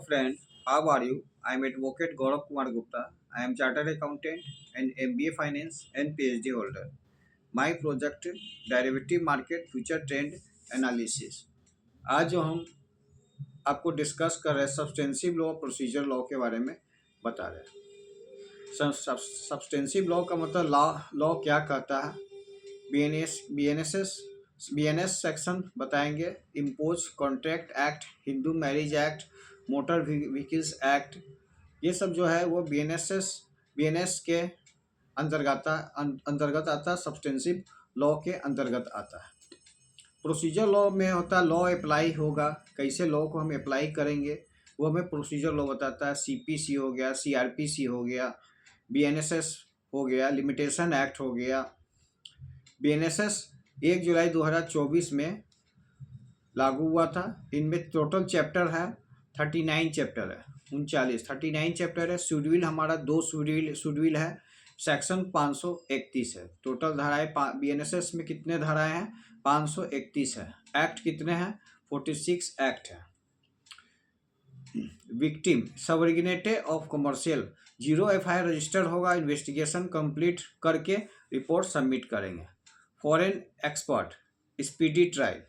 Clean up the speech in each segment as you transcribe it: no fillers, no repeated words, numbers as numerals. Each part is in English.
friend, how are you? I am Advocate Gaurav Kumar Gupta. I am Chartered Accountant and MBA Finance and PhD holder. My project Derivative Market Future Trend Analysis. आज जो हम आपको discuss कर रहे हैं substantive law procedure law के बारे में बता रहे हैं। सब्सटेंसिव लॉ का मतलब लॉ क्या कहता है, बीएनएस सेक्शन बताएंगे, impose contract act, Hindu marriage act, motor vehicles act, ये सब जो है वो बीएनएस के अंतर्गत आता है, सब्सटेंसिव लॉ के अंतर्गत आता है। प्रोसीजर लॉ में होता है लॉ अप्लाई होगा, कैसे लॉ को हम अप्लाई करेंगे वो हमें प्रोसीजर लॉ बताता है। सीपीसी हो गया, सीआरपीसी हो गया, बीएनएसएस हो गया, लिमिटेशन एक्ट हो गया। बीएनएसएस 1 जुलाई 2024 में लागू हुआ था। इनमें टोटल चैप्टर है 39 चैप्टर है, 39 चैप्टर है। शेड्यूल हमारा 2 शेड्यूल है। सेक्शन 531 है। टोटल धाराएं बीएनएसएस में कितने धाराएं हैं? 531 है। एक्ट कितने हैं? 46 एक्ट है। Victim subordinate of commercial 0 FIR register होगा। इन्वेस्टिगेशन कंप्लीट करके रिपोर्ट सबमिट करेंगे। Foreign expert speedy trial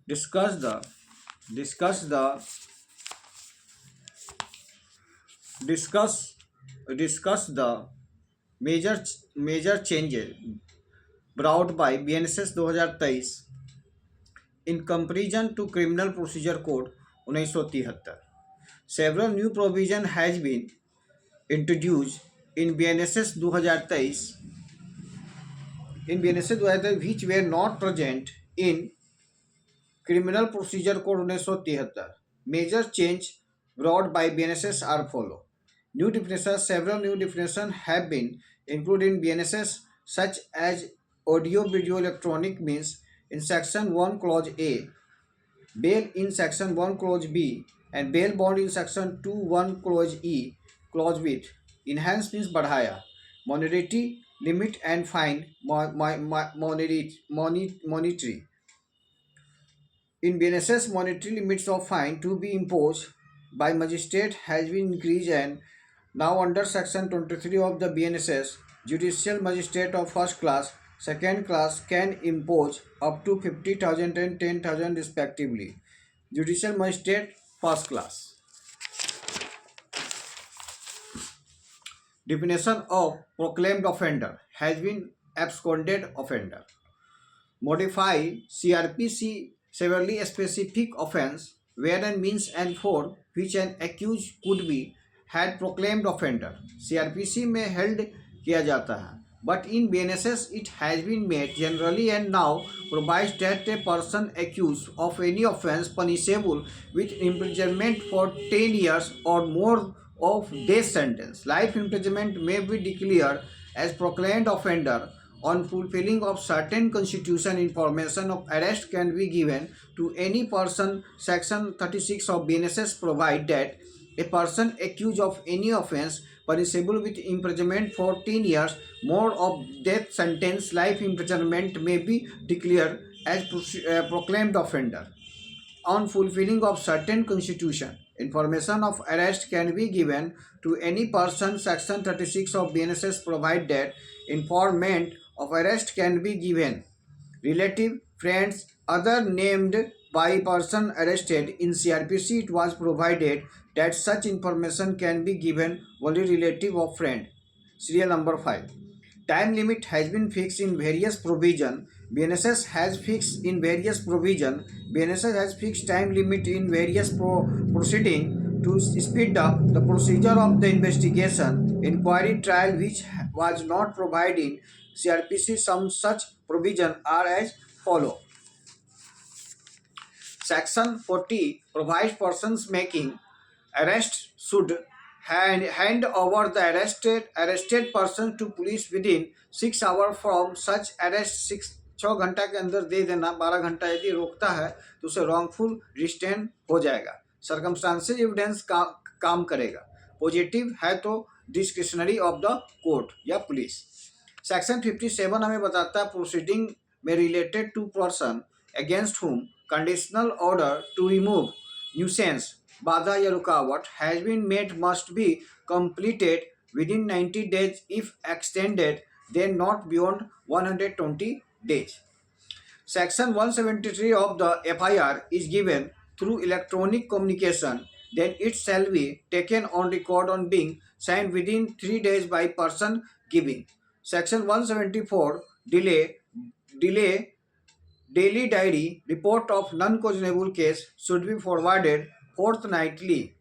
discuss the major changes brought by BNSS 2023 in comparison to Criminal Procedure Code 1973. Several new provision has been introduced in BNSS 2023 which were not present in Criminal Procedure Code 1973. Major change brought by BNSS are follow. New definitions. Several new definitions have been included in BNSS, such as audio video electronic means in section 1 clause A, bail in section 1 clause B, and bail bond in section 2 1 clause E, clause with enhanced means बढ़ाया, monetary limit and fine monetary. In BNSS, monetary limits of fine to be imposed by magistrate has been increased, and now under section 23 of the BNSS, judicial magistrate of first class, second class can impose up to 50,000 and 10,000 respectively. Judicial magistrate first class. Definition of proclaimed offender has been absconded offender. Modify CRPC severely specific offense where and means and for which an accused could be had proclaimed offender. CRPC में held किया जाता है, but in BNSS it has been made generally and now provides that a person accused of any offense punishable with imprisonment for 10 years or more of death sentence, life imprisonment may be declared as proclaimed offender on fulfilling of certain constitution. Information of arrest can be given to any person. Section 36 of BNSS provide that a person accused of any offense punishable with imprisonment for 10 years more of death sentence, life imprisonment may be declared as proclaimed offender on fulfilling of certain constitution. Information of arrest can be given to any person. Section 36 of BNSS provide that information of arrest can be given relative, friends, other named by person arrested. In CRPC it was provided that such information can be given only relative of friend. Serial number 5. Time limit has been fixed in various provision. BNSS has fixed in various provision. BNSS has fixed time limit in various proceeding to speed up the procedure of the investigation, inquiry, trial, which was not provided in CRPC. Some such provision are as follow. Section 40 provides persons making arrest should hand over the arrested person to police within 6 hours from such arrest. 6 घंटा के अंदर दे देना। 12 घंटा यदि रोकता है तो उसे रॉन्गफुल रिस्ट्रेन हो जाएगा। सर्कमस्टांसेस एविडेंस काम करेगा। पॉजिटिव है तो डिस्क्रिशनरी ऑफ द कोर्ट या पुलिस। सेक्शन 57 हमें बताता है प्रोसीडिंग में related to person against whom conditional order to remove nuisance बाधा या रुकावट has been made must be completed within 90 days if extended then not beyond 120 days. Section 173 of the FIR is given through electronic communication, then it shall be taken on record on being signed within 3 days by person giving. Section 174 delay daily diary report of non-cautionable case should be forwarded fortnightly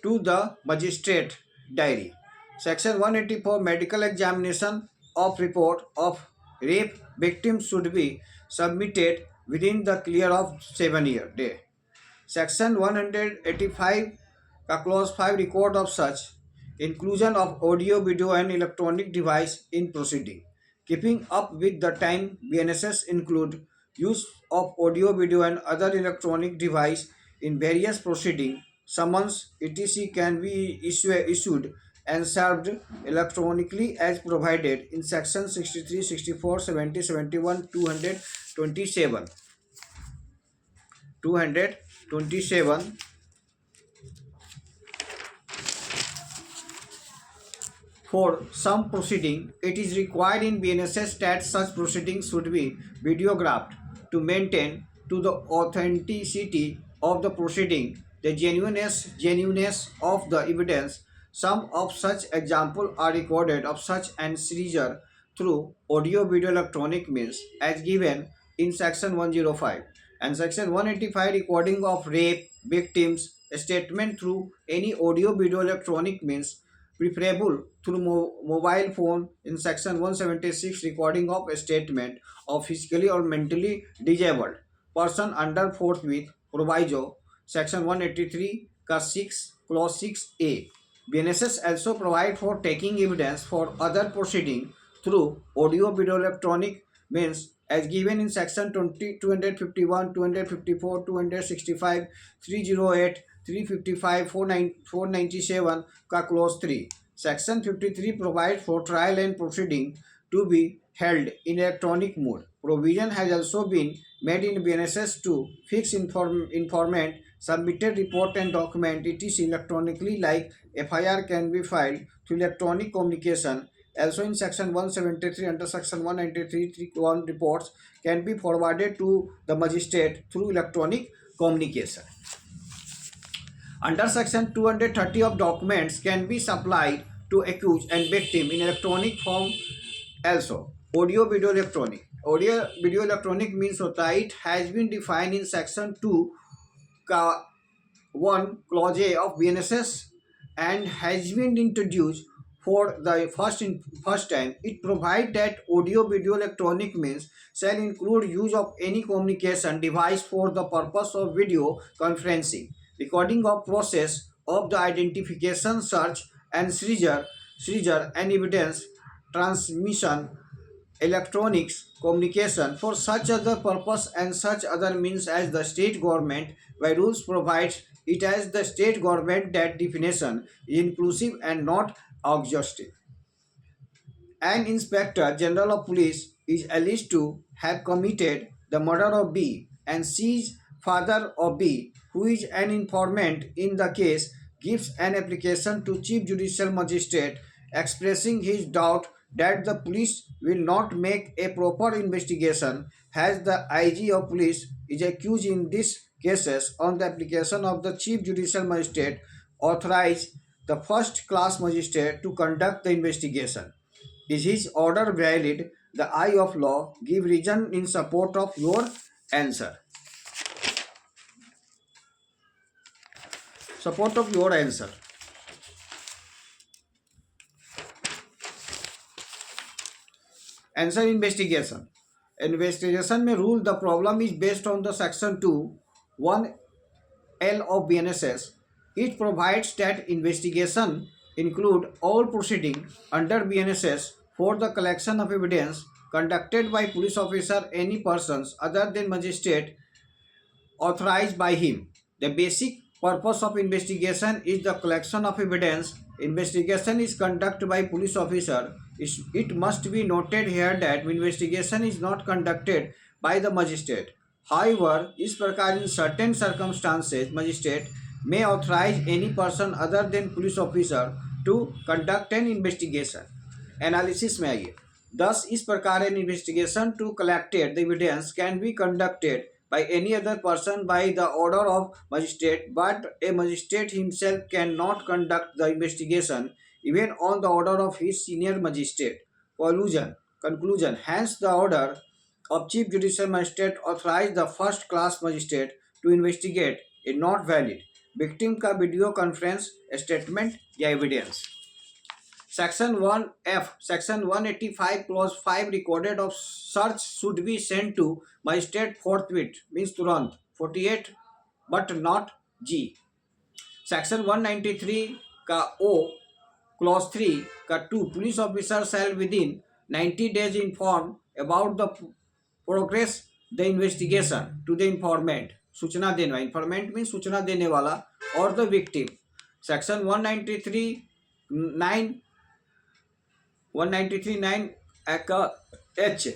to the magistrate diary. Section 184 medical examination of report of rape victims should be submitted within the clear of 7-year day. Section 185 का clause 5 record of such inclusion of audio, video and electronic device in proceeding. Keeping up with the time, BNSS include use of audio, video and other electronic device in various proceeding. Summons etc. can be issued and served electronically as provided in section 63, 64, 70, 71, 227. 227 For some proceeding, it is required in BNSS that such proceedings should be videographed to maintain to the authenticity of the proceeding, the genuineness of the evidence. Some of such examples are recorded of such and seizure through audio video electronic means as given in section 105 and section 185 recording of rape victims statement through any audio video electronic means preferable through mobile phone in section 176 recording of a statement of physically or mentally disabled person under forthwith proviso section 183 का 6 clause 6A. BNSS also provide for taking evidence for other proceeding through audio video electronic means as given in section 20, 251, 254, 265, 308, 355, 497 का clause 3. Section 53 provides for trial and proceeding to be held in electronic mode. Provision has also been made in BNSS to fix informant submitted report and document etc. electronically like FIR can be filed through electronic communication. Also in section 173 under section 193 1 reports can be forwarded to the magistrate through electronic communication. Under section 230 of documents can be supplied to accused and victim in electronic form also. Audio video electronic. Audio video electronic means होता है it has been defined in section 2 का 1 clause A of BNSS and has been introduced for the first time. It provides that audio video electronic means shall include use of any communication device for the purpose of video conferencing, recording of process of the identification, search and seizure and evidence transmission, electronics communication for such other purpose and such other means as the state government by rules provides it as the state government. That definition is inclusive and not exhaustive. An inspector general of police is alleged to have committed the murder of B and C's father of B, who is an informant in the case, gives an application to Chief Judicial Magistrate expressing his doubt that the police will not make a proper investigation as the IG of police is accused in these cases. On the application of the Chief Judicial Magistrate authorize the first class magistrate to conduct the investigation. Is his order valid? The eye of law give reason in support of your answer. Support of your answer. Answer investigation. Investigation में rule the problem is based on the section 2 1L of BNSS. It provides that investigation include all proceeding under BNSS for the collection of evidence conducted by police officer any persons other than magistrate authorized by him. The basic purpose of investigation is the collection of evidence. Investigation is conducted by police officer. It must be noted here that investigation is not conducted by the magistrate. However, इस प्रकार in certain circumstances, magistrate may authorize any person other than police officer to conduct an investigation. Analysis में आइए. Thus, इस प्रकार an investigation to collected the evidence can be conducted by any other person by the order of magistrate, but a magistrate himself cannot conduct the investigation even on the order of his senior magistrate. Conclusion. Hence, the order of Chief Judicial Magistrate authorized the first class magistrate to investigate is not valid. Victim का video conference statement या evidence. Section 1F, Section 185, Clause 5 recorded of search should be sent to magistrate forthwith, means तुरंत. 48 but not G. Section 193 का O, Clause 3 का 2, police officer shall within 90 days inform about the progress the investigation to the informant. सूचना देने वाला, informant means सूचना देने वाला, और the victim. Section 193(9) H.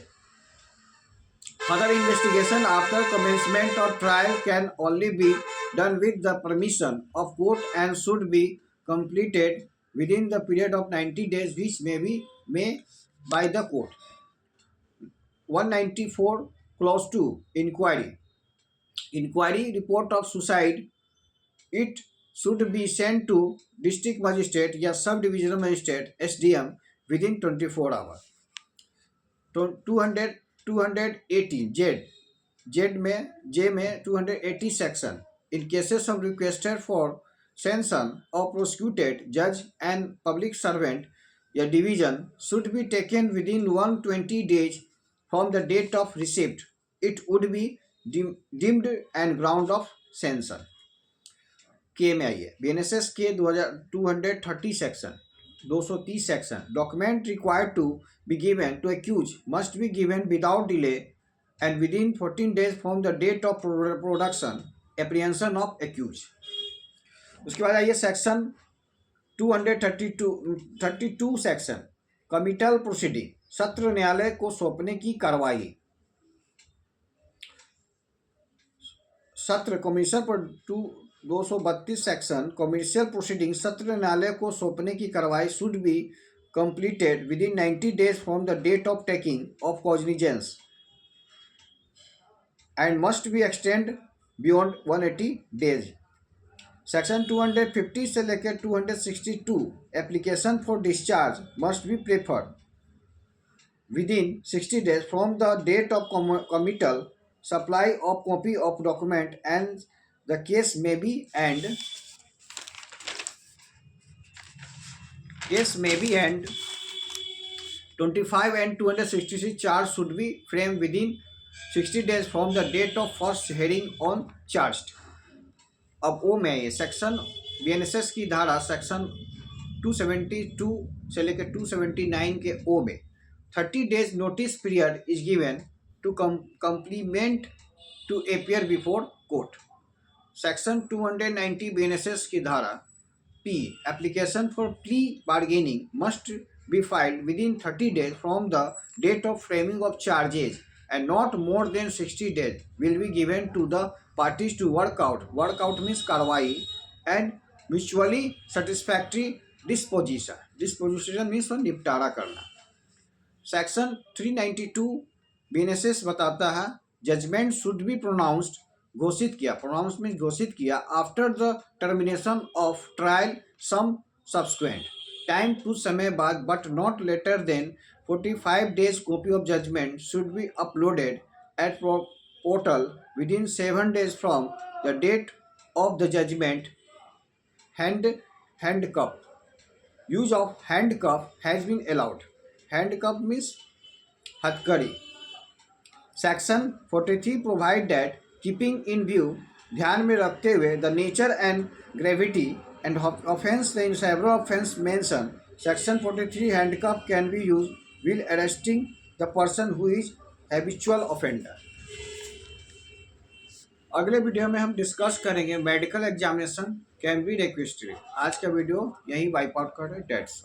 Further investigation after commencement of trial can only be done with the permission of court and should be completed within the period of 90 days which may be made by the court. 194 Clause 2 Inquiry. Inquiry report of suicide, it should be sent to district magistrate या सब divisional magistrate SDM within 24 hours. 280 J में 280 section. In cases of requested for sanction of prosecuted judge and public servant या division should be taken within 120 days from the date of receipt. It would be deemed and ground of sanction. के में आइए. BNSS के 230 section, 230 section. Document required to be given to accused must be given without delay and within 14 days from the date of production apprehension of accused. उसके बाद आइए section 232 section. Committal proceeding, सत्र न्यायालय को सौंपने की कार्रवाई. सत्र कमीशन पर 232 सेक्शन. कमर्शियल प्रोसीडिंग, सत्र न्यायालय को सौंपने की कार्रवाई should be completed within 90 days from the date of taking of cognizance and must be extend beyond 180 days. Section 250 से लेकर 262 application for discharge must be preferred within 60 days from the date of committal. Supply of copy of document and the case may be and 25 and 266 charge should be framed within 60 days from the date of first hearing on charged. अब ओ में ये section BNSS की धारा section 272 से लेकर 279 के ओ में 30 days notice period is given to complement to appear before court. Section 290 BNSS की धारा P. Application for plea bargaining must be filed within 30 days from the date of framing of charges and not more than 60 days will be given to the parties to work out. Work out means कार्रवाई and mutually satisfactory disposition. Disposition means निपटारा करना. Section 392 BNSS बताता है judgement should B pronounced, घोषित किया. Pronounce means घोषित किया after the termination of trial some subsequent time, कुछ समय बाद, but not later than 45 days. Copy of judgement should be uploaded at portal within 7 days from the date of the judgement. Handcuff, use of handcuff has been allowed. Handcuff means हथकड़ी. Section 43 provide that keeping in view, ध्यान में रखते हुए, the nature and gravity and offence, the in several offence mentioned, Section 43 handcuff can be used while arresting the person who is habitual offender. अगले video में हम discuss करेंगे medical examination can be requested. आज का video यही wipe out कर रहे हैं. डेट्स